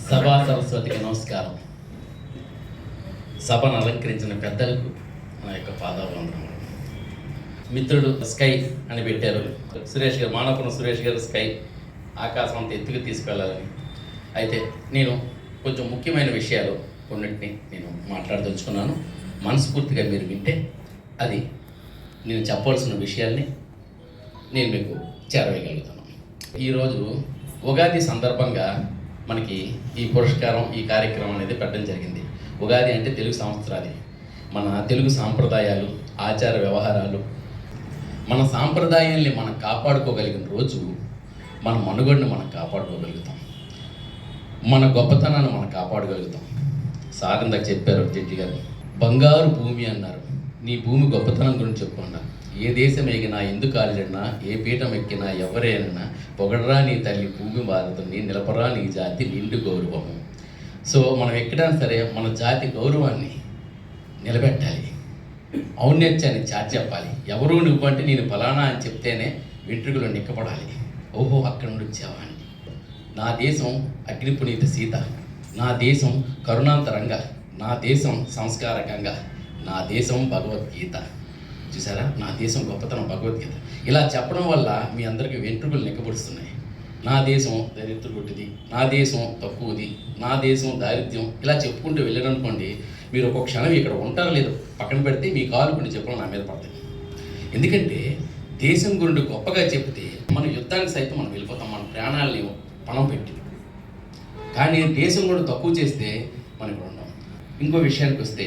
సభా సరస్వతికి నమస్కారం. సభను అలంకరించిన పెద్దలకు నా యొక్క పాదాభివందనములు. మిత్రుడు స్కై అని పెట్టారు. సురేష్ గారు, మానపురం సురేష్ గారు స్కై, ఆకాశం అంత ఎత్తుకు తీసుకెళ్ళాలని. అయితే నేను కొంచెం ముఖ్యమైన విషయాలు కొన్నింటిని నేను మాట్లాడదలుచుకున్నాను. మనస్ఫూర్తిగా మీరు వింటే అది నేను చెప్పవలసిన విషయాల్ని నేను మీకు చేరవేయగలుగుతాను. ఈరోజు ఉగాది సందర్భంగా మనకి ఈ పురస్కారం, ఈ కార్యక్రమం అనేది పెట్టడం జరిగింది. ఉగాది అంటే తెలుగు సంవత్సరాది, మన తెలుగు సాంప్రదాయాలు, ఆచార వ్యవహారాలు, మన సాంప్రదాయాల్ని మనం కాపాడుకోగలిగిన రోజు మన మనుగడను మనం కాపాడుకోగలుగుతాం, మన గొప్పతనాన్ని మనం కాపాడగలుగుతాం. సార్ ఇందాక చెప్పారు జడ్జి గారు, బంగారు భూమి అన్నారు. నీ భూమి గొప్పతనం గురించి చెప్పుకున్నా. ఏ దేశం ఎగినా, ఎందుకు కాలిడినా, ఏ పీఠం ఎక్కినా, ఎవరైనా పొగడరా నీ తల్లి భూమి భారతుని, నిలపరా నీ జాతి నిండు గౌరవము. సో మనం ఎక్కడానికి సరే మన జాతి గౌరవాన్ని నిలబెట్టాలి, ఔన్నత్యాన్ని చాటి చెప్పాలి. ఎవరు నువ్వు అంటే నేను ఫలానా అని చెప్తేనే వెంట్రుకలు నిక్కపడాలి. ఓహో అక్కడ నుండి వచ్చావా అని. నా దేశం అగ్నిపునీత సీత, నా దేశం కరుణాంతరంగా, నా దేశం సంస్కారకంగా, నా దేశం భగవద్గీత. చూసారా, నా దేశం గొప్పతనం భగవద్గీత. ఇలా చెప్పడం వల్ల మీ అందరికీ వెంట్రుకలు నిక్కబడుస్తున్నాయి. నా దేశం దరిద్రగొట్టిది, నా దేశం తక్కువది, నా దేశం దారిద్ర్యం, ఇలా చెప్పుకుంటూ వెళ్ళారనుకోండి, మీరు ఒక క్షణం ఇక్కడ ఉంటారో లేదో పక్కన పెడితే మీ కాలు కొన్ని చెప్పడం నా మీద పడతాయి. ఎందుకంటే దేశం గురించి గొప్పగా చెప్తే మన యుద్ధానికి సైతం మనం వెళ్ళిపోతాం, మన ప్రాణాలని పణం పెట్టి. కానీ దేశం కూడా తక్కువ చేస్తే మనం ఇక్కడ ఉంటాం. ఇంకో విషయానికి వస్తే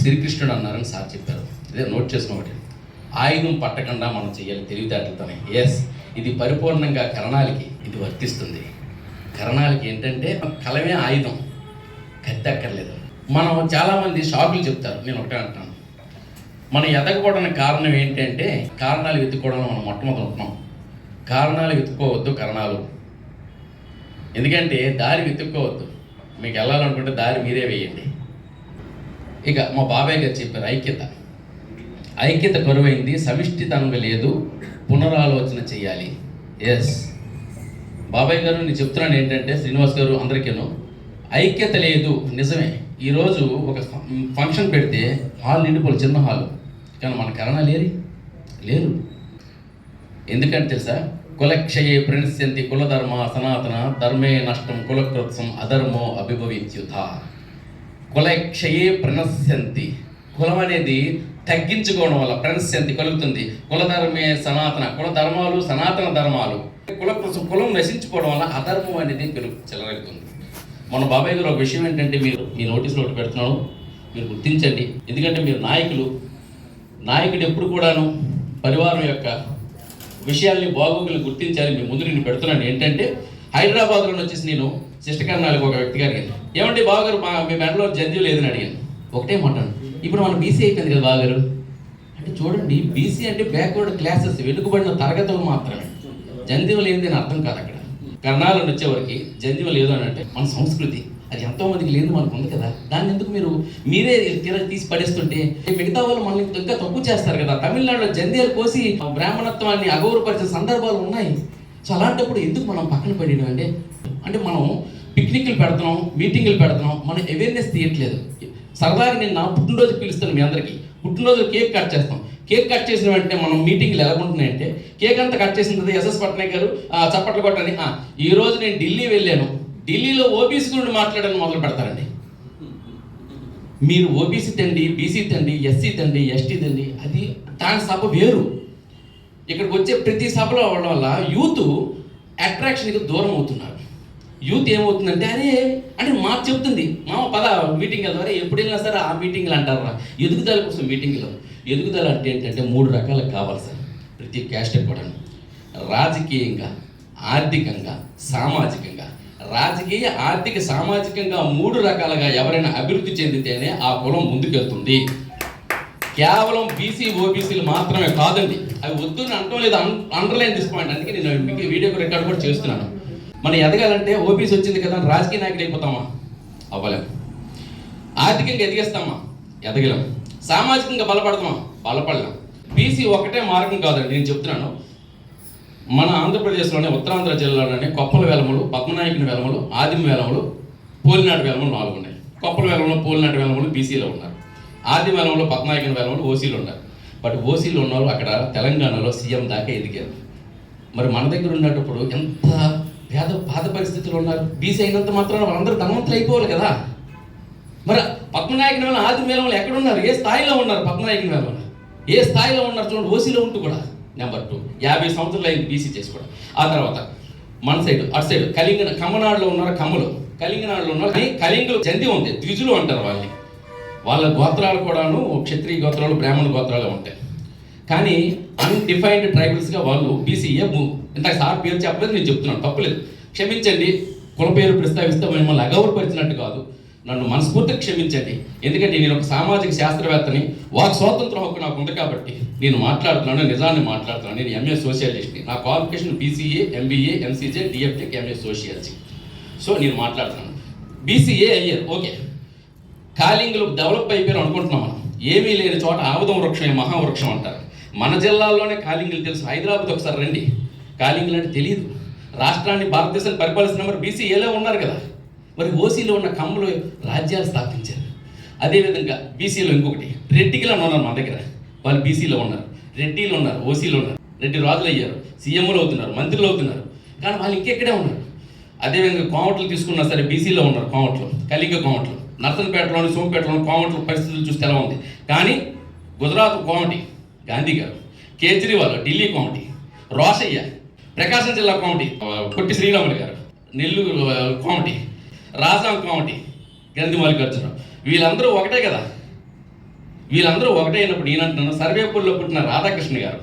శ్రీకృష్ణుడు అన్నారని సార్ చెప్పారు, ఇదే నోట్ చేసుకోండి. ఆయుధం పట్టకుండా మనం చేయాలి తెలివితేటలతోనే. ఎస్, ఇది పరిపూర్ణంగా కరణాలకి ఇది వర్తిస్తుంది. కరణాలకి ఏంటంటే కలమే ఆయుధం, కత్తి అక్కర్లేదు. మనం చాలామంది షాకులు చెప్తారు, నేను ఒకటే అంటాను, మనం ఎదగకపోవడానికి కారణం ఏంటంటే కారణాలు వెతుక్కోవడంలో మనం మొట్టమొదటి ఉంటున్నాం. కారణాలు వెతుక్కోవద్దు, కరణాలు. ఎందుకంటే దారి వెతుక్కోవద్దు, మీకు వెళ్ళాలనుకుంటే దారి మీరే వేయండి. ఇక మా బాబాయ్ గారు చెప్పారు, ఐక్యత కరువైంది, సమిష్టితనంగా లేదు, పునరాలోచన చేయాలి. ఎస్ బాబాయ్ గారు, నేను చెప్తున్నాను ఏంటంటే శ్రీనివాస్ గారు అందరికీను ఐక్యత లేదు, నిజమే. ఈరోజు ఒక ఫంక్షన్ పెడితే హాల్ నిండిపోలు, చిన్న హాలు, కానీ మన కరణాలు లేరు. ఎందుకంటే తెలుసా, కులక్షయే ప్రణశ్యంతి కులధర్మ సనాతన ధర్మే నష్టం కులకృత్సం అధర్మో అభిభవిత్యుత. కులక్షయే ప్రణశ్యంతి, కులం అనేది తగ్గించుకోవడం వల్ల ప్రణశ్యంతి కలుగుతుంది. కులధర్మే సనాతన, కుల ధర్మాలు సనాతన ధర్మాలు, కులం నశించుకోవడం వల్ల అధర్మం అనేది చెలరెగుతుంది. మన బాబాయ్ గారు ఒక విషయం ఏంటంటే, మీరు మీ నోటీసులో ఒకటి పెడుతున్నాను, మీరు గుర్తించండి. ఎందుకంటే మీరు నాయకుడు ఎప్పుడు కూడాను పరివారం యొక్క విషయాల్ని బాగోగులు గుర్తించాలి. మీ ముందు నేను పెడుతున్నాను ఏంటంటే, హైదరాబాద్లో వచ్చేసి నేను శిష్టకరణాలకు ఒక వ్యక్తి గారు ఏమంటే బావగారు మీ మెండలో జంధ్యం లేదని అడిగాను. ఒకటే మాట్లాడు, ఇప్పుడు మనం బీసీ అయిపోయింది కదా బావగారు అంటే, చూడండి బీసీ అంటే బ్యాక్వర్డ్ క్లాసెస్, వెనుకబడిన తరగతులు మాత్రమే. జంధ్యం లేనిది అని అర్థం కాదు. అక్కడ కర్ణాలను వచ్చేవరకు జంధ్యం లేదు అని అంటే మన సంస్కృతి, అది ఎంతోమందికి లేదు, మనకు ఉంది కదా. దాన్ని ఎందుకు మీరే తీసి పడేస్తుంటే మిగతా వాళ్ళు మనల్ని ఇంకా తక్కువ చేస్తారు కదా. తమిళనాడులో జంధ్యాలు కోసి బ్రాహ్మణత్వాన్ని అగౌరవపరిచిన సందర్భాలు ఉన్నాయి. సో అలాంటప్పుడు ఎందుకు మనం పక్కన పడినాం అంటే మనం పిక్నిక్లు పెడుతున్నాం, మీటింగ్లు పెడుతున్నాం, మనం అవేర్నెస్ తీయట్లేదు. సరదాగా నేను నా పుట్టినరోజు పిలుస్తాను మీ అందరికీ. పుట్టినరోజు కేక్ కట్ చేస్తాం. కేక్ కట్ చేసిన వెంటనే మనం మీటింగ్లు ఎలా ఉంటున్నాయంటే, కేక్ అంతా కట్ చేసిన తర్వాత ఎస్ఎస్ పట్నాయక్ గారు చప్పట్లు కొట్టని, ఈ రోజు నేను ఢిల్లీ వెళ్ళాను, ఢిల్లీలో ఓబీసీ గురించి మాట్లాడని మొదలు పెడతారండి. మీరు ఓబీసీ తండి, బీసీ తండి, ఎస్సీ తండి, ఎస్టీ తండి, అది దాని సభ వేరు. ఇక్కడికి వచ్చే ప్రతి సభలో అవడం వల్ల యూత్ అట్రాక్షన్కి దూరం అవుతున్నారు. యూత్ ఏమవుతుందంటే అరే అంటే మాకు చెప్తుంది, మా పద మీటింగ్ వెళ్తారా, ఎప్పుడు వెళ్ళినా సరే ఆ మీటింగ్లు అంటారా. ఎదుగుదల కోసం మీటింగ్లు. ఎదుగుదల అంటే ఏంటంటే 3 రకాలకు కావాలి సార్ ప్రతి క్యాస్ట్ కూడా, రాజకీయంగా, ఆర్థికంగా, సామాజికంగా. రాజకీయ, ఆర్థిక, సామాజికంగా 3 రకాలుగా ఎవరైనా అభివృద్ధి చెందితేనే ఆ కులం ముందుకెళ్తుంది. కేవలం బీసీ ఓబీసీలు మాత్రమే కాదండి, అవి వద్దు అంటం లేదు. Underline this point. అందుకే నేను మీకు వీడియో రికార్డ్ కూడా చేస్తున్నాను. మనం ఎదగాలంటే ఓబీసీ వచ్చింది కదా రాజకీయ నాయకులు అయిపోతామా? అవ్వలేము. ఆర్థికంగా ఎదిగేస్తామా? ఎదగలేం. సామాజికంగా బలపడతామా? బలపడలేం. బీసీ ఒకటే మార్గం కాదండి, నేను చెప్తున్నాను. మన ఆంధ్రప్రదేశ్లోనే ఉత్తరాంధ్ర జిల్లాలోనే కొప్పల వేలములు, పద్మనాయకుని వేలములు, ఆదిమ వేలములు, పోలినాటి వేలములు 4 ఉన్నాయి. కొప్పల వేలంలో పోలినాటి వేలములు బీసీలో ఉన్నారు. ఆదిమ వేలంలో పద్మనాయకుని వేలములు ఓసీలో ఉన్నారు. బట్ ఓసీలో ఉన్నవాళ్ళు అక్కడ తెలంగాణలో సీఎం దాకా ఎదిగారు. మరి మన దగ్గర ఉన్నప్పుడు ఎంత బాధ పరిస్థితులు ఉన్నారు. బీసీ అయినంత మాత్రం వాళ్ళందరూ ధనవంతులు అయిపోవాలి కదా. మరి పద్మనాయకుని వేలం, ఆదిమ వేలంలో ఎక్కడున్నారు? ఏ స్థాయిలో ఉన్నారు? పద్మనాయకుని వేలంలో ఏ స్థాయిలో ఉన్నారు చూడండి. ఓసీలో ఉంటూ కూడా. నెంబర్ 2, 50 సంవత్సరాలు అయింది బీసీ చేసి కూడా. ఆ తర్వాత మన సైడ్, అటు సైడ్ కమ్మనాడులో ఉన్నారు కమ్మలు, కలింగనాడులో ఉన్నారు. కానీ కలింగులు జంతి ఉంది, ద్విజులు అంటారు వాళ్ళని. వాళ్ళ గోత్రాలు కూడాను క్షత్రియ గోత్రాలు, బ్రాహ్మణ గోత్రాలు ఉంటాయి. కానీ అన్డిఫైన్డ్ ట్రైబల్స్గా వాళ్ళు బీసీఏ. ఇంత సార్ పేరు చెప్పలేదు, నేను చెప్తున్నాను, తప్పులేదు, క్షమించండి. కుల పేరు ప్రస్తావిస్తే మిమ్మల్ని అగౌరవపరిచినట్టు కాదు, నన్ను మనస్ఫూర్తిగా క్షమించండి. ఎందుకంటే నేను ఒక సామాజిక శాస్త్రవేత్తని, వాక్ స్వాతంత్ర హక్కు నాకు ఉంది కాబట్టి నేను మాట్లాడుతున్నాను, నిజాన్ని మాట్లాడుతున్నాను. నేను ఎంఏ సోషియాలజిస్ట్ని. నా qualification BCA, MBA, MCJ, DFTech, MA sociology. So నేను మాట్లాడుతున్నాను. బీసీఏ అయ్యారు, ఓకే. కాలింగులు డెవలప్ అయిపోయారు అనుకుంటున్నాం మనం. ఏమీ లేని చోట ఆముదం వృక్షం, మహావృక్షం అంటారు. మన జిల్లాల్లోనే కాలింగులు తెలుసు. హైదరాబాద్ ఒకసారి రండి, కాలింగులు అంటే తెలియదు. రాష్ట్రాన్ని, భారతదేశాన్ని పరిపాలిస్తున్న మరి బీసీఏలో ఉన్నారు కదా. మరి ఓసీలో ఉన్న కమ్ములు రాజ్యాలు స్థాపించారు. అదేవిధంగా బీసీలో ఇంకొకటి రెడ్డికిలా ఉన్నారు మన దగ్గర. వాళ్ళు బీసీలో ఉన్నారు, రెడ్డిలో ఉన్నారు, ఓసీలో ఉన్నారు. రెడ్డి రాజులు అయ్యారు, సీఎంలు అవుతున్నారు, మంత్రులు అవుతున్నారు. కానీ వాళ్ళు ఇంకెక్కడే ఉన్నారు. అదేవిధంగా కోమట్లు తీసుకున్నా సరే బీసీలో ఉన్నారు. కోమట్లు, కలింగ కోమట్లు, నర్సన్పేటలోని, సోంపేటలోని కోమట్ల పరిస్థితులు చూస్తే ఎలా ఉంది. కానీ గుజరాత్ కోమటి గాంధీ గారు, కేజ్రీవాల్ ఢిల్లీ కోమటి, రోషయ్య ప్రకాశం జిల్లా కోమటి, పొట్టి శ్రీరాములు గారు నెల్లూరు కోమటి, రాజాం కోమటి గ్రంథి మల్లికార్జున. వీళ్ళందరూ ఒకటే కదా. వీళ్ళందరూ ఒకటే అయినప్పుడు నేనంటున్నాను, సర్వేపూర్లో పుట్టిన రాధాకృష్ణ గారు,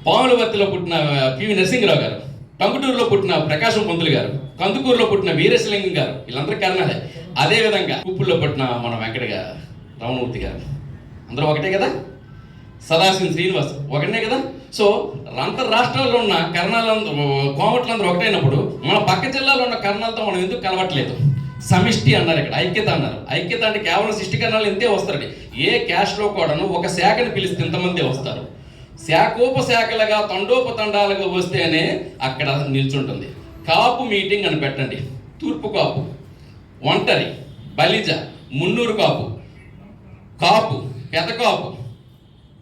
పాములవర్తిలో పుట్టిన పివి నరసింహరావు గారు, టంగుటూరులో పుట్టిన ప్రకాశం పంతులు గారు, కందుకూరులో పుట్టిన వీరేశలింగం గారు, వీళ్ళందరూ కర్ణాలే. అదేవిధంగా కుప్పుల్లో పుట్టిన మన వెంకట రమణమూర్తి గారు, అందరూ ఒకటే కదా. సదాశివ శ్రీనివాస్ ఒకటే కదా. సో అంతర్ రాష్ట్రాల్లో ఉన్న కర్ణాలందరూ, కోమట్లందరూ ఒకటైనప్పుడు మన పక్క జిల్లాలో ఉన్న కర్ణాలతో మనం ఎందుకు కలవట్లేదు? సమిష్టి అన్నారు ఇక్కడ, ఐక్యత అన్నారు. ఐక్యత అంటే కేవలం సృష్టికరణాలు ఇంతే వస్తారండి. ఏ క్యాస్ట్లో కూడాను ఒక శాఖని పిలిస్తే ఇంతమందే వస్తారు. శాఖోపశాఖలుగా, తండోపతండాలుగా వస్తేనే అక్కడ నిల్చుంటుంది. కాపు మీటింగ్ అని పెట్టండి. తూర్పు కాపు, ఒంటరి, బలిజ, మున్నూరు కాపు, కాపు, పెదకాపు,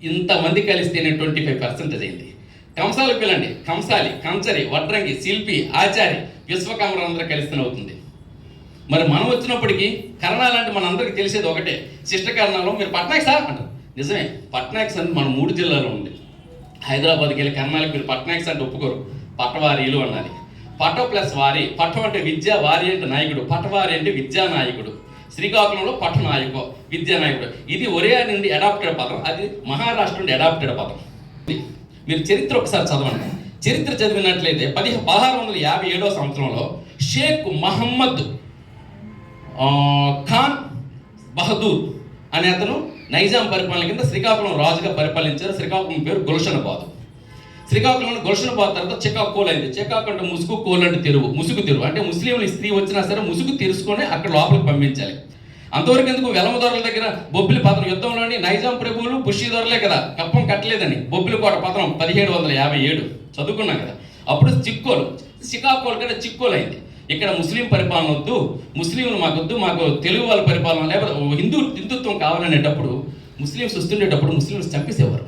ఇంతమంది కలిస్తేనే 25% అయింది. కంసాలు పిల్లండి, కంసాలి, కంచరి, వడ్రంగి, శిల్పి, ఆచారి, విశ్వకర్మలందరూ కలిస్తేనే అవుతుంది. మరి మనం వచ్చినప్పటికీ కర్ణాలంటే మన అందరికీ తెలిసేది ఒకటే, శిష్టకర్ణాలు. మీరు పట్నాయక్ సార్ అంటారు, నిజమే. పట్నాయక్స్ అంటే మన 3 జిల్లాలో ఉంది. హైదరాబాద్కి వెళ్ళి కర్ణాలకి మీరు పట్నాయక్స్ అంటే ఒప్పుకోరు, పట్టవారీలు అనాలి. పట ప్లస్ వారి, పట్టం అంటే విద్య, వారి అంటే నాయకుడు, పటవారి అంటే విద్యా నాయకుడు. శ్రీకాకుళంలో పట్టనాయకు, విద్యానాయకుడు. ఇది ఒరియా నుండి అడాప్టెడ్ పదం, అది మహారాష్ట్ర నుండి అడాప్టెడ్ పదం. మీరు చరిత్ర ఒకసారి చదవండి. చరిత్ర చదివినట్లయితే 1657వ సంవత్సరంలో షేక్ మహమ్మద్ ఖాన్ బహదూర్ అనే అతను నైజాం పరిపాలన కింద శ్రీకాకుళం రాజుగా పరిపాలించారు. శ్రీకాకుళం పేరు గుల్షనాబాద్. శ్రీకాకుళంలో గుల్షనాబాద్ తర్వాత చికాకోల్ అయింది. చికాకు అంటే ముసుగు, కోల్ అంటే తెరువు, ముసుగు తెరువు అంటే ముస్లింలు స్త్రీ వచ్చినా సరే ముసుగు తెరుచుకొని అక్కడ లోపలికి పంపించాలి. అంతవరకు ఎందుకు వెలమ దొరల దగ్గర బొబ్బిలి పత్రం యుద్ధంలోని నైజాం ప్రభువులు పుష్య దొరలే కదా కప్పం కట్టలేదని బొబ్బిలి కోట పత్రం 1757 చదువుకున్నాం కదా. అప్పుడు చికాకోల్ కంటే చిక్కోలు అయింది. ఇక్కడ ముస్లిం పరిపాలన వద్దు, ముస్లింలు మాకొద్దు, మాకు తెలుగు వాళ్ళ పరిపాలన, లేకపోతే హిందుత్వం కావాలనేటప్పుడు ముస్లింస్ వస్తుండేటప్పుడు ముస్లింస్ చంపేసేవారు.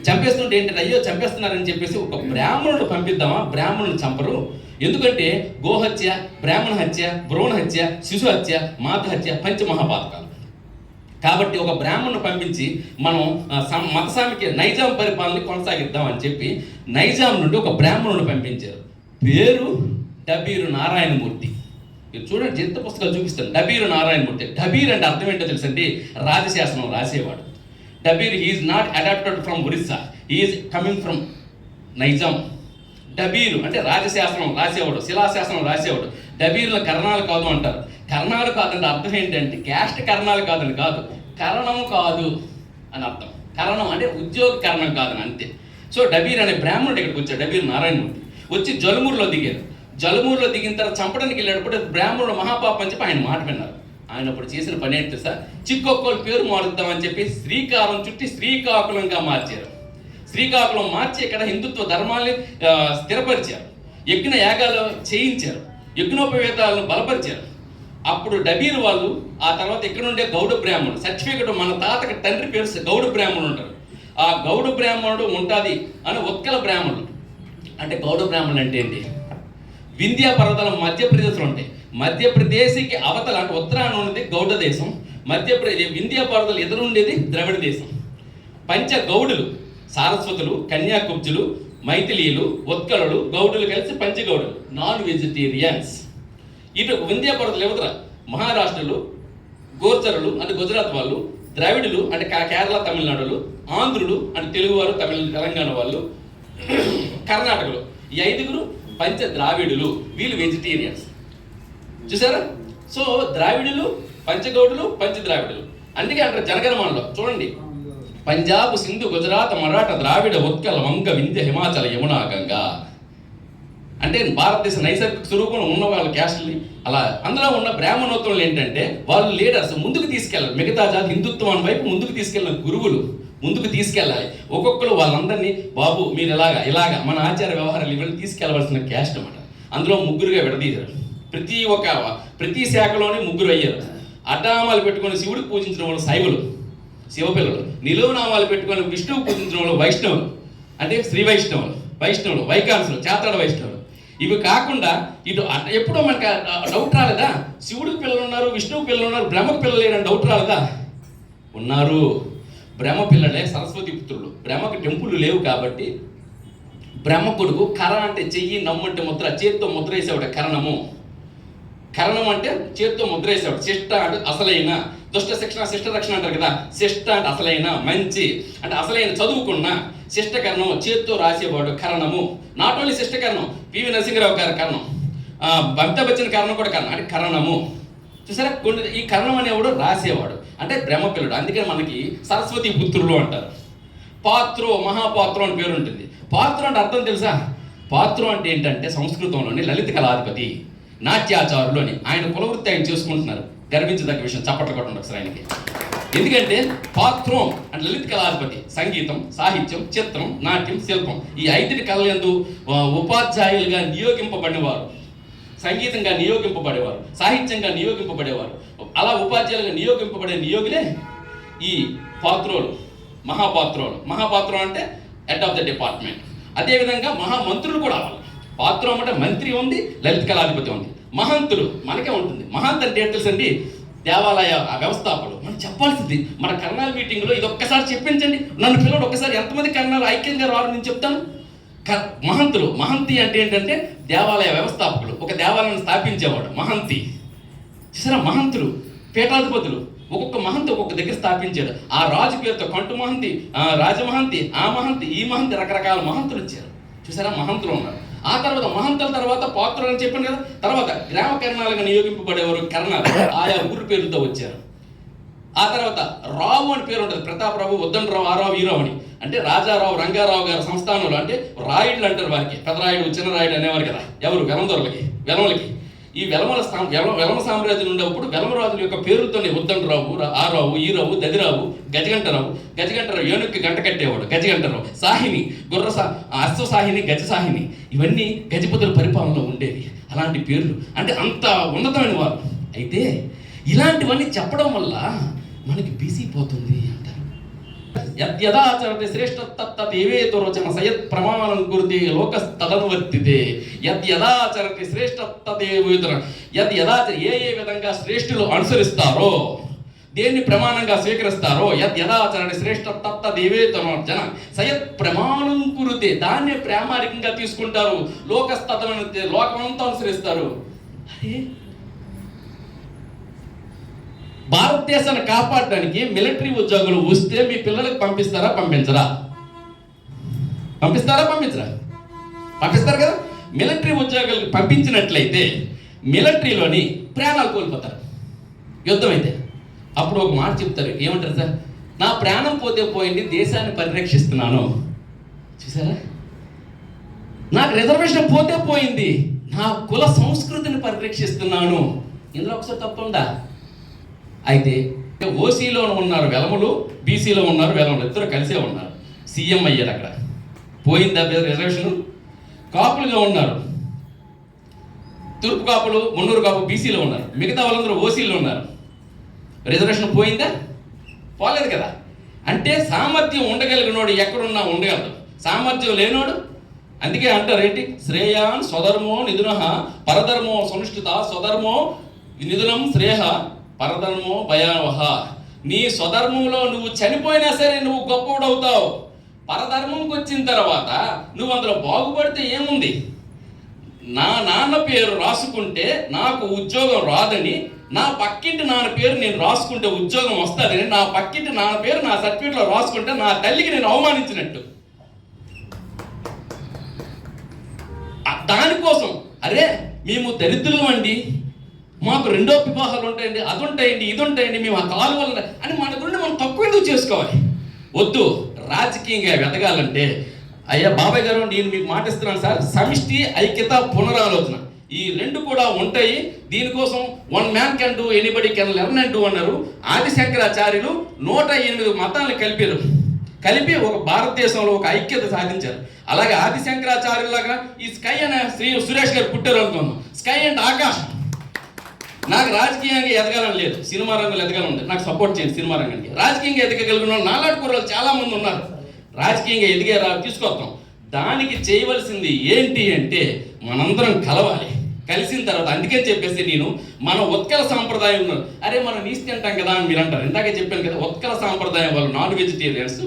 చంపేస్తుంటే ఏంటంటే అయ్యో చంపేస్తున్నారని చెప్పేసి ఒక బ్రాహ్మణుడు పంపిద్దామా, బ్రాహ్మణులు చంపరు. ఎందుకంటే గోహత్య, బ్రాహ్మణ హత్య, భ్రూణ హత్య, శిశు హత్య, మాత హత్య పంచమహాపాతకాలు. కాబట్టి ఒక బ్రాహ్మణుడు పంపించి మనం మతసామికి నైజాం పరిపాలన కొనసాగిద్దాం అని చెప్పి నైజాం నుండి ఒక బ్రాహ్మణుడు పంపించారు. పేరు డబీరు నారాయణమూర్తి. మీరు చూడండి, చరిత్ర పుస్తకాలు చూపిస్తాను. డబీరు నారాయణమూర్తి. డబీర్ అంటే అర్థం ఏంటో తెలుసండి, రాజశాసనం రాసేవాడు. డబీర్ is not adopted from Orissa, is coming from Nizam. డబీరు అంటే రాజశాస్త్రం రాసేవాడు, శిలాశాస్త్రం రాసేవాడు. డబీర్ల కర్ణాలు కాదు అంటారు. కర్ణాలు కాదంటే అర్థం ఏంటంటే క్యాస్ట్ కర్ణాలు కాదని కాదు, కరణం కాదు అని అర్థం. కరణం అంటే ఉద్యోగ కరణం కాదని అంతే. సో డబీర్ అనే బ్రాహ్మణుడు ఇక్కడికి వచ్చాడు, డబీర్ నారాయణమూర్తి. వచ్చి జలుమూరులో దిగారు. జలుమూరులో దిగిన తర్వాత చంపడానికి వెళ్ళేటప్పుడు బ్రాహ్మణుడు మహాపాపం అని చెప్పి ఆయన మాట విన్నారు. ఆయన అప్పుడు చేసిన పని ఏంటి సార్, చిక్కొక్కలు పేరు మారుద్దామని చెప్పి శ్రీకారం చుట్టి శ్రీకాకుళంగా మార్చారు. శ్రీకాకుళం మార్చి ఇక్కడ హిందుత్వ ధర్మాల్ని స్థిరపరిచారు, యజ్ఞ యాగాలు చేయించారు, యజ్ఞోపవేతాలను బలపరిచారు. అప్పుడు డబీర్ వాళ్ళు, ఆ తర్వాత ఇక్కడ ఉండే గౌడ బ్రాహ్మణుడు సర్టిఫికెట్, మన తాతకి తండ్రి పేరు గౌడ బ్రాహ్మణుడు ఉంటారు. ఆ గౌడ బ్రాహ్మణుడు ఉంటుంది అని ఉత్కల బ్రాహ్మణుడు. అంటే గౌడ బ్రాహ్మణుడు అంటే ఏంటి? వింధ్యా పర్వతాలు మధ్యప్రదేశ్లో ఉంటాయి. మధ్యప్రదేశ్కి అవతల అంటే ఉత్తరాన ఉన్నది గౌడ దేశం, వింధ్యా పర్వతాలు ఎదురుండేది ద్రవిడ దేశం. పంచ గౌడులు, సారస్వతులు, కన్యాకుబ్జులు, మైథిలీలు, ఉత్కలులు, గౌడులు కలిసి పంచగౌడులు, నాన్ వెజిటేరియన్స్. ఇటు వింధ్యా పర్వతాలు యువతల మహారాష్ట్రలు, గోర్చరులు అంటే గుజరాత్ వాళ్ళు, ద్రావిడులు అంటే కేరళ తమిళనాడులు, ఆంధ్రులు అంటే తెలుగువారు, తెలంగాణ వాళ్ళు, కర్ణాటకలు. ఈ 5గురు పంచ ద్రావిడులు, వీళ్ళు వెజిటేరియన్స్. చూసారా? సో ద్రావిడులు, పంచగౌడులు, పంచ ద్రావిడులు. అందుకే అంటారు జనగణమనలో చూడండి, పంజాబ్, సింధు, గుజరాత్, మరాఠా, ద్రావిడ, ఉత్కల, వంగ, వింధ్య, హిమాచల, యమునా, గంగా. అంటే భారతదేశ నైసర్గిక స్వరూపం ఉన్న వాళ్ళ క్యాస్ట్ని అలా. అందులో ఉన్న బ్రాహ్మణోత్తములు ఏంటంటే వాళ్ళు లీడర్స్, ముందుకు తీసుకెళ్ళాలి. మిగతా జాతి హిందుత్వం వైపు ముందుకు తీసుకెళ్ళిన గురువులు ముందుకు తీసుకెళ్ళాలి. ఒక్కొక్కరు వాళ్ళందరినీ బాబు మీరు ఇలాగా మన ఆచార వ్యవహారాలు ఇవన్నీ తీసుకెళ్ళవలసిన క్యాస్ట్ అన్నమాట. అందులో ముగ్గురుగా విడదీశారు. ప్రతి శాఖలోనే ముగ్గురు అయ్యారు. అడ్డామాలు పెట్టుకొని శివుడికి పూజించిన వాళ్ళు శైవులు, శివపిల్లలు. నిలువునామాలు పెట్టుకొని విష్ణువు పూజించిన వాళ్ళు వైష్ణవులు, అంటే శ్రీ వైష్ణవులు, వైకాంసులు, చాతాడ వైష్ణవులు. ఇవి కాకుండా ఇటు ఎప్పుడో మనకు డౌట్ రాలేదా? శివుడికి పిల్లలు ఉన్నారు, విష్ణువు పిల్లలు ఉన్నారు, బ్రహ్మకు పిల్లలు లేరని డౌట్ రాలేదా? ఉన్నారు. బ్రహ్మ పిల్లలే సరస్వతి పుత్రులు. బ్రహ్మకు టెంపుల్ లేవు కాబట్టి బ్రహ్మ కొడుకు. కర అంటే చెయ్యి, నమ్మంటే ముద్ర, చేత్తో ముద్ర వేసేవాడు కరణం అంటే చేత్తో ముద్ర వేసేవాడు. శిష్ట అంటే అసలైన, దుష్ట శిక్షణ శిష్ట రక్షణ అంటారు కదా. శిష్ట అంటే అసలైన, మంచి అంటే అసలైన, చదువుకున్న. శిష్టకరణం చేత్తో రాసేవాడు కరణము. Not only Sishtakaranam, PV Narasimharao గారి కరణం, అమితాబ్ బచ్చన్ కరణం కూడా కరణం అంటే కరణము. చూసారా? ఈ కరణం అనేవాడు రాసేవాడు, అంటే బ్రహ్మపిల్లుడు. అందుకని మనకి సరస్వతి పుత్రులు అంటారు. పాత్రో, మహాపాత్రో అని పేరు ఉంటుంది. పాత్ర అంటే అర్థం తెలుసా? పాత్ర అంటే ఏంటంటే సంస్కృతంలోని లలిత కళాధిపతి, నాట్యాచారులు అని. ఆయన కులవృత్తి ఆయన చేసుకుంటున్నారు. గర్వించదగ్గ విషయం. చప్పట్లు కొట్టండి ఒకసారి ఆయనకి. ఎందుకంటే పాత్రం అంటే లలిత కళాధిపతి. సంగీతం, సాహిత్యం, చిత్రం, నాట్యం, శిల్పం, ఈ 5 కళలందు ఉపాధ్యాయులుగా నియోగింపబడినవారు, సంగీతంగా నియోగింపబడేవారు, సాహిత్యంగా నియోగింపబడేవారు. అలా ఉపాధ్యాయులుగా నియోగింపబడే నియోగులే ఈ పాత్రోలు, మహాపాత్రోలు. మహాపాత్రం అంటే హెడ్ ఆఫ్ ద డిపార్ట్మెంట్. అదేవిధంగా మహామంత్రులు కూడా అవ్వాలి. పాత్రం అంటే మంత్రి ఉంది, లలిత కళాధిపతి ఉంది. మహంతులు మనకే ఉంటుంది. మహంత్ అంటే ఏంటి తెలుసండి? దేవాలయ వ్యవస్థాపకులు. మనం చెప్పాల్సింది మన కర్ణాల మీటింగ్లో ఇది ఒక్కసారి చెప్పించండి. నన్ను పిల్లలు ఒక్కసారి ఎంతమంది కర్ణాలు ఐక్యంగా రారు నేను చెప్తాను. మహంతులు. మహంతి అంటే ఏంటంటే దేవాలయ వ్యవస్థాపకులు, ఒక దేవాలయాన్ని స్థాపించేవాడు మహంతి. చూసారా? మహంతులు, పీఠాధిపతులు. ఒక్కొక్క మహంతి ఒక్కొక్క దగ్గర స్థాపించాడు. ఆ రాజు పేరుతో కంటు మహంతి, రాజమహంతి, ఆ మహంతి, ఈ మహంతి, రకరకాల మహంతులు వచ్చారు. చూసారా? మహంతులు ఉన్నారు. ఆ తర్వాత మహంతుల తర్వాత పాత్రలు అని చెప్పాను కదా. తర్వాత గ్రామ కర్ణాలుగా నియోగింపబడేవారు కర్ణాలు, ఆయా ఊరి పేరుతో వచ్చారు. ఆ తర్వాత రావు అని పేరు ఉంటుంది. ప్రతాపరావు, ఉద్దండరావు, ఆరావు, ఈరావు అని. అంటే రాజారావు, రంగారావు గారి సంస్థానంలో, అంటే రాయుడులు అంటారు వారికి. పెదరాయుడు, చిన్నరాయుడు అనేవారు కదా. ఎవరు? వెలమలకి. ఈ వెలమ సామ్రాజ్యం ఉండేప్పుడు వెలమరాజుల యొక్క పేరుతోనే ఉద్దండరావు, ఆరావు, ఈరావు, దదిరావు, గజగంటరావు ఏనుక్కి గంట కట్టేవాడు గజగంటరావు, సాహిని, అశ్వసాహిని, గజసాహిని, ఇవన్నీ గజపతుల పరిపాలనలో ఉండేవి. అలాంటి పేర్లు అంటే అంత ఉన్నతమైన వారు. అయితే ఇలాంటివన్నీ చెప్పడం వల్ల మనకి బీసీపోతుంది అంటారు. యద్యదాచరతి శ్రేష్ఠ తత్తదేవేతో రోచన సయత్ ప్రమాణం కురుతే లోకస్తదనువర్తితే. యద్యదాచరతి శ్రేష్ఠ తదేవేతర ఏ విధంగా శ్రేష్ఠులు అనుసరిస్తారో, దేన్ని ప్రమాణంగా స్వీకరిస్తారో, యద్యదాచరతి శ్రేష్ఠ తత్తదేవేతర జన సయత్ ప్రమాణం కురుతే, దాన్నే ప్రామాణికంగా తీసుకుంటారు. లోకస్తదనువర్తితే, లోకమంతా అనుసరిస్తారు. అరే, భారతదేశాన్ని కాపాడడానికి మిలిటరీ ఉద్యోగులు వస్తే మీ పిల్లలకు పంపిస్తారా? పంపించరా? పంపిస్తారు కదా. మిలిటరీ ఉద్యోగులకు పంపించినట్లయితే మిలిటరీలోని ప్రాణాలు కోల్పోతారు. యుద్ధం అయితే అప్పుడు ఒక మాట చెప్తారు. ఏమంటారు? సార్, నా ప్రాణం పోతే పోయింది, దేశాన్ని పరిరక్షిస్తున్నాను. చూసారా? నాకు రిజర్వేషన్ పోతే పోయింది, నా కుల సంస్కృతిని పరిరక్షిస్తున్నాను. ఇందులో ఒకసారి తప్పుందా? అయితే ఓసీలో ఉన్నారు వెలములు, బీసీలో ఉన్నారు వెలములు, ఇద్దరు కలిసే ఉన్నారు. సీఎం అయ్యారు. అక్కడ పోయిందా రిజర్వేషన్? కాపులుగా ఉన్నారు, తూర్పు కాపులు, మున్నూరు కాపు బీసీలో ఉన్నారు, మిగతా వాళ్ళందరూ ఓసీలో ఉన్నారు. రిజర్వేషన్ పోయిందా? పోలేదు కదా. అంటే సామర్థ్యం ఉండగలిగినోడు ఎక్కడున్నా ఉండగలడు, సామర్థ్యం లేనోడు. అందుకే అంటారు ఏంటి, శ్రేయాన్ స్వధర్మో నిధున పరధర్మో సునిష్ఠిత స్వధర్మో నిధునం శ్రేయ పరధర్మో భయావహ. నీ స్వధర్మంలో నువ్వు చనిపోయినా సరే నువ్వు గొప్పవాడవుతావు. పరధర్మంకి వచ్చిన తర్వాత నువ్వు అందులో బాగుపడితే ఏముంది? నా నాన్న పేరు రాసుకుంటే నాకు ఉద్యోగం రాదని, నా పక్కింటి నాన్న పేరు నేను రాసుకుంటే ఉద్యోగం వస్తుందని, నా పక్కింటి నాన్న పేరు నా సర్టిఫికేట్లో రాసుకుంటే నా తల్లికి నేను అవమానించినట్టు. దానికోసం అరే మేము దరిద్రులు అండి, మాకు రెండో వివాహాలు ఉంటాయండి, అది ఉంటాయండి, ఇది ఉంటాయండి, మేము ఆ కాలువలు అని మన గురించి మనం తక్కువ ఎందుకు చేసుకోవాలి? వద్దు. రాజకీయంగా ఎదగాలంటే అయ్యా బాబాయ్ గారు, నేను మీకు మాటిస్తున్నాను సార్, సమిష్టి ఐక్యత పునరాలోచన ఈ రెండు కూడా ఉంటాయి. దీనికోసం one man can do anybody can learn and do అన్నారు. ఆదిశంకరాచార్యులు 108 మతాలను కలిపి ఒక భారతదేశంలో ఒక ఐక్యత సాధించారు. అలాగే ఆదిశంకరాచార్యులాగా ఈ స్కై అనే సురేష్ గారు పుట్టారు అనుకున్నాం. స్కై అండ్ ఆకాశం. నాకు రాజకీయంగా ఎదగాలని లేదు, సినిమా రంగంలో ఎదగాలని ఉంది. నాకు సపోర్ట్ చేయండి సినిమా రంగానికి. రాజకీయంగా ఎదగగలిగిన వాళ్ళు నాలాంటి కుర్రాళ్ళు చాలా మంది ఉన్నారు. రాజకీయంగా ఎదిగారా తీసుకొస్తాం. దానికి చేయవలసింది ఏంటి అంటే మనందరం కలవాలి. కలిసిన తర్వాత అందుకే చెప్పేసి నేను మన ఉత్కల సాంప్రదాయం ఉన్నారు. అరే మనం నీసి తింటాం కదా అని మీరు అంటారు. ఇందాకే చెప్పాను కదా, ఉత్కల సాంప్రదాయం వాళ్ళు non vegetarians.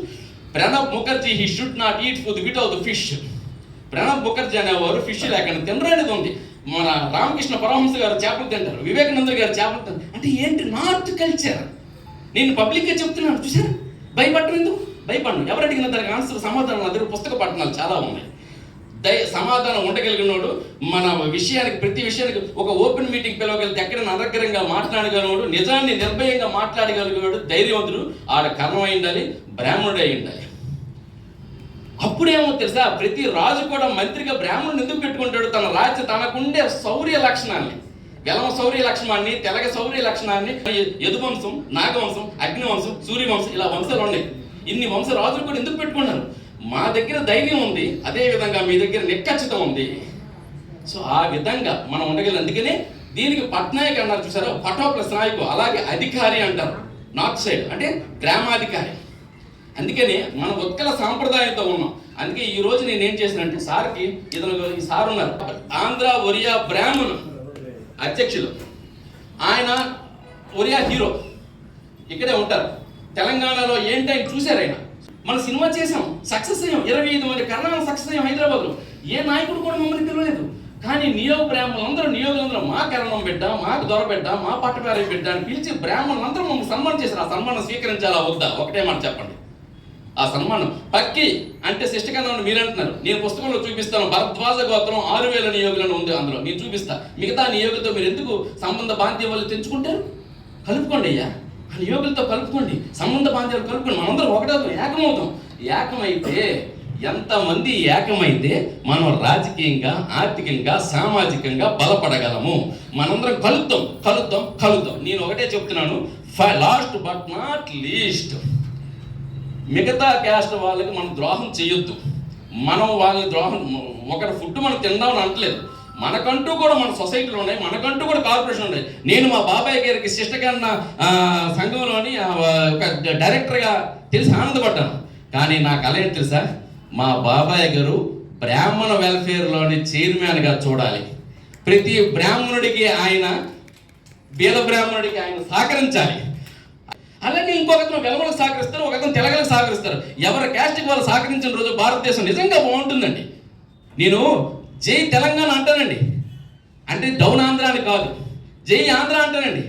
Pranab Mukherjee he should not eat food without fish. Pranab Mukherjee అనేవారు ఫిష్ లేకుండా తినరు అనేది ఉంది. మన రామకృష్ణ పరమహంస గారు చేపలు తింటారు, వివేకానంద గారు చేపలు తింటారు. అంటే ఏంటి? North culture. నేను పబ్లిక్గా చెప్తున్నాను, చూసారా? భయపడరు ఎందుకు? భయపడను. ఎవరు అడిగిన దానికి ఆన్సర్ సమాధానం నా దగ్గర పుస్తక పట్టణాలు చాలా ఉన్నాయి. సమాధానం ఉండగలిగినోడు, మన విషయానికి ప్రతి విషయానికి ఒక ఓపెన్ మీటింగ్ పిలవగలిగితే ఎక్కడ అనర్గరంగా మాట్లాడగలిగినోడు, నిజాన్ని నిర్భయంగా మాట్లాడగలిగినోడు, ధైర్యవంతుడు, ఆడ కర్ణం అయి ఉండాలి, బ్రాహ్మణుడు అయి ఉండాలి. అప్పుడేమో తెలుసా, ప్రతి రాజు కూడా మంత్రిగా బ్రాహ్మణుడు ఎందుకు పెట్టుకుంటాడు? తన రాజ్య తనకుండే శౌర్య లక్షణాన్ని, వెలమ శౌర్య లక్షణాన్ని, తెలగ శౌర్య లక్షణాన్ని, యదువంశం, నాగవంశం, అగ్నివంశం, సూర్యవంశం, ఇలా వంశాలు ఉన్నాయి. ఇన్ని వంశ రాజులు కూడా ఎందుకు పెట్టుకున్నారు? మా దగ్గర ధైర్యం ఉంది, అదే విధంగా మీ దగ్గర నిక్కచ్చితం ఉంది. సో ఆ విధంగా మనం ఉండగలం. అందుకనే దీనికి పట్నాయక్ అన్నారు చూసారా, పటో ప్లస్ నాయకు. అలాగే అధికారి అంటారు నార్త్ సైడ్, అంటే గ్రామాధికారి. అందుకని మనం ఉత్కల సాంప్రదాయంతో ఉన్నాం. అందుకే ఈ రోజు నేను ఏం చేసినంటే సార్కి ఈ సార్ ఉన్నారు, ఆంధ్ర ఒరియా బ్రాహ్మణ్ అధ్యక్షులు. ఆయన ఒరియా హీరో, ఇక్కడే ఉంటారు. తెలంగాణలో ఏంటి ఆయన చూశారు. ఆయన మన సినిమా చేసాం, సక్సెస్ అయ్యాం. 25 మంది కర్ణాలు సక్సెస్ అయ్యాం హైదరాబాద్లో. ఏ నాయకుడు కూడా మమ్మల్ని పిలవలేదు. కానీ నియోగ బ్రాహ్మణులందరూ నియోగులందరూ మా కరణం బిడ్డ, మాకు దొరబిడ్డ, మా పట్టపేర బిడ్డ అని పిలిచి బ్రాహ్మణులందరూ మమ్మల్ని సన్మానం చేశారు. ఆ సన్మానం స్వీకరించాలా వద్దా? ఒకటే మాట చెప్పండి. ఆ సన్మానం పక్కి అంటే శిష్టకరణం మీరు అంటున్నారు, నేను పుస్తకంలో చూపిస్తాను. భరద్వాజ గోత్రం 6000 నియోగులను ఉంది అందులో, నేను చూపిస్తా. మిగతా నియోగులతో మీరు ఎందుకు సంబంధ బాంధ్యాలు తెంచుకుంటారు? కలుపుకోండి అయ్యా, ఆ నియోగులతో కలుపుకోండి, సంబంధ బాంధ్యాలు కలుపుకోండి. మనందరం ఒకటవుతాం, ఏకమవుతాం. ఏకమైతే ఎంతమంది ఏకమైతే మనం రాజకీయంగా, ఆర్థికంగా, సామాజికంగా బలపడగలము. మనందరం కలుద్దాం. నేను ఒకటే చెప్తున్నాను, లాస్ట్ బట్ నాట్ లీస్ట్, మిగతా క్యాస్ట్ వాళ్ళకి మనం ద్రోహం చేయొద్దు. మనం వాళ్ళని ద్రోహం, ఒకరి ఫుడ్ మనం తిందామని అనట్లేదు. మనకంటూ కూడా మన సొసైటీలో ఉన్నాయి, మనకంటూ కూడా కార్పొరేషన్ ఉన్నాయి. నేను మా బాబాయ్ గారికి శిష్టకరణ సంఘంలోని ఒక డైరెక్టర్గా తెలిసి ఆనందపడ్డాను. కానీ నాకు అలా ఏంటి తెలుసా, మా బాబాయ్ గారు బ్రాహ్మణ వెల్ఫేర్లోని చైర్మన్గా చూడాలి. ప్రతి బ్రాహ్మణుడికి ఆయన, బీద బ్రాహ్మణుడికి ఆయన సహకరించాలి. అలాగే ఇంకొకతను వెలమలకు సహకరిస్తారు, ఒకతను తెలంగాణకు సహకరిస్తారు. ఎవరి క్యాస్ట్కి వాళ్ళు సహకరించిన రోజు భారతదేశం నిజంగా బాగుంటుందండి. నేను జై తెలంగాణ అంటానండి, అంటే డౌన్ ఆంధ్ర అని కాదు, జై ఆంధ్ర అంటానండి,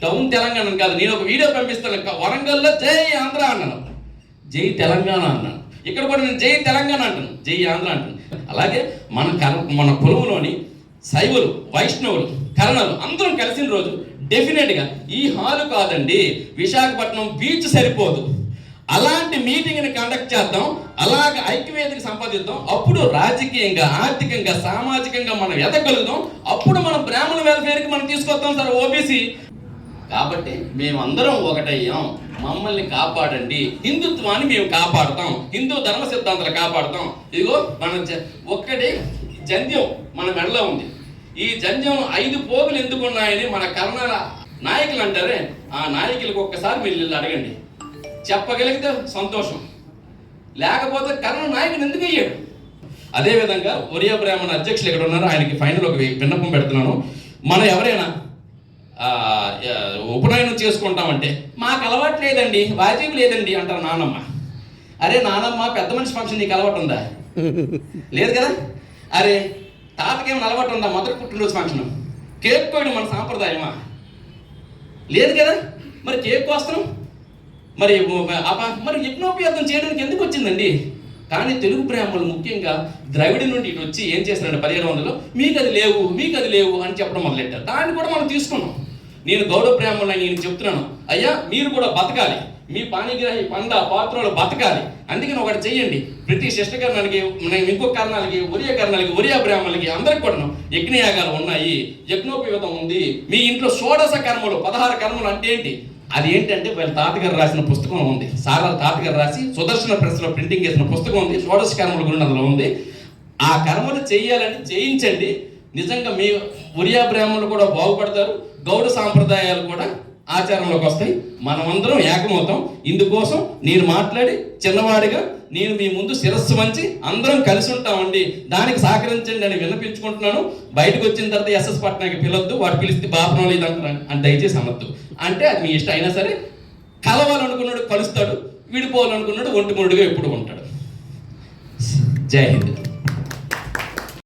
డౌన్ తెలంగాణ అని కాదు. నేను ఒక వీడియో పంపిస్తాను, వరంగల్లో జై ఆంధ్ర అన్నాను, జై తెలంగాణ అన్నాను. ఇక్కడ కూడా నేను జై తెలంగాణ అంటాను, జై ఆంధ్ర అంటాను. అలాగే మన కులంలోని శైవులు, వైష్ణవులు, కరణలు అందరం కలిసిన రోజు డెఫినెట్గా ఈ హాలు కాదండి, విశాఖపట్నం బీచ్ సరిపోదు. అలాంటి మీటింగ్ని కండక్ట్ చేద్దాం, అలాగ ఐక్యవేదిక సంపాదిద్దాం. అప్పుడు రాజకీయంగా, ఆర్థికంగా, సామాజికంగా మనం ఎదగలుగుతాం. అప్పుడు మనం బ్రాహ్మణ వెల్ఫేర్కి మనం తీసుకొస్తాం సార్, ఓబీసీ. కాబట్టి మేమందరం ఒకటయ్యాం. మమ్మల్ని కాపాడండి, హిందుత్వాన్ని మేము కాపాడుతాం, హిందూ ధర్మ సిద్ధాంతాలు కాపాడుతాం. ఇదిగో మన ఒక్కటి జంధ్యం మన మెడలో ఉంది. ఈ జంధ్యం 5 పోగులు ఎందుకు ఉన్నాయని మన కర్ణాల నాయకులు అంటారే, ఆ నాయకులకు ఒక్కసారి మీరు అడగండి, చెప్పగలిగితే సంతోషం, లేకపోతే కర్ణ నాయకుడు ఎందుకు అయ్యాడు. అదేవిధంగా ఒరియా బ్రాహ్మణ అధ్యక్షులు ఎక్కడ ఉన్నారు, ఆయనకి ఫైనల్ ఒక విన్నపం పెడుతున్నాను. మనం ఎవరైనా ఉపనయనం చేసుకుంటామంటే మాకు అలవాటు లేదండి, వాజిబ్ లేదండి అంటారు నానమ్మ. అరే నానమ్మ, పెద్ద మనిషి ఫంక్షన్ నీకు అలవాటు ఉందా? లేదు కదా. అరే తాతకేమైనా అలవాటు ఉందా మొదటి పుట్టినరోజు ఫంక్షన్? కేక్ కోయడం మన సాంప్రదాయమా? లేదు కదా. మరి కేక్ కోస్తాం, మరి యజ్ఞోపేతం చేయడానికి ఎందుకు వచ్చిందండి? కానీ తెలుగు బ్రాహ్మణులు ముఖ్యంగా ద్రవిడి నుండి ఇటు వచ్చి ఏం చేస్తారంటే 1700లో మీకు అది లేవు అని చెప్పడం మొదలెట్టారు. దాన్ని కూడా మనం తీసుకున్నాం. నేను గౌడ బ్రాహ్మణుని నేను చెప్తున్నాను, అయ్యా మీరు కూడా బతకాలి, మీ పాణిగ్రాహి పండ పాత్రలు బతకాలి. అందుకని ఒకటి చెయ్యండి, ప్రతి శిష్టకర్ణానికి, ఇంకో కర్ణాలకి, ఒరియా బ్రాహ్మణులకి అందరికి కూడా యజ్ఞయాగాలు ఉన్నాయి, యజ్ఞోపేతం ఉంది. మీ ఇంట్లో షోడశ కర్మలు 16 కర్మలు అంటే ఏంటి? అది ఏంటంటే వీళ్ళ తాతగారు రాసిన పుస్తకం ఉంది, సారాల తాతగారు రాసి సుదర్శన ప్రెస్లో ప్రింటింగ్ చేసిన పుస్తకం ఉంది, షోడశ కర్మల గురించి అందులో ఉంది. ఆ కర్మలు చేయాలని చేయించండి. నిజంగా మీ ఒరియా బ్రాహ్మణులు కూడా బాగుపడతారు, గౌడ సాంప్రదాయాలు కూడా ఆచారంలోకి వస్తాయి, మనమందరం ఏకమవుతాం. ఇందుకోసం నేను మాట్లాడి చిన్నవాడిగా నేను మీ ముందు శిరస్సు వంచి అందరం కలిసి ఉంటామండి, దానికి సహకరించండి అని విన్నపించుకుంటున్నాను. బయటకు వచ్చిన తర్వాత ఎస్ఎస్ పట్నాకి పిలవద్దు, వాడు పిలిస్తే బాపనోళ్ళు ఇది అంటారు అని దయచేసి అనొద్దు. అంటే అది మీ ఇష్టం. అయినా సరే కలవాలనుకున్నాడు కలుస్తాడు, విడిపోవాలనుకున్నాడు ఒంటి ముడుగా ఎప్పుడు ఉంటాడు. జై హింద్.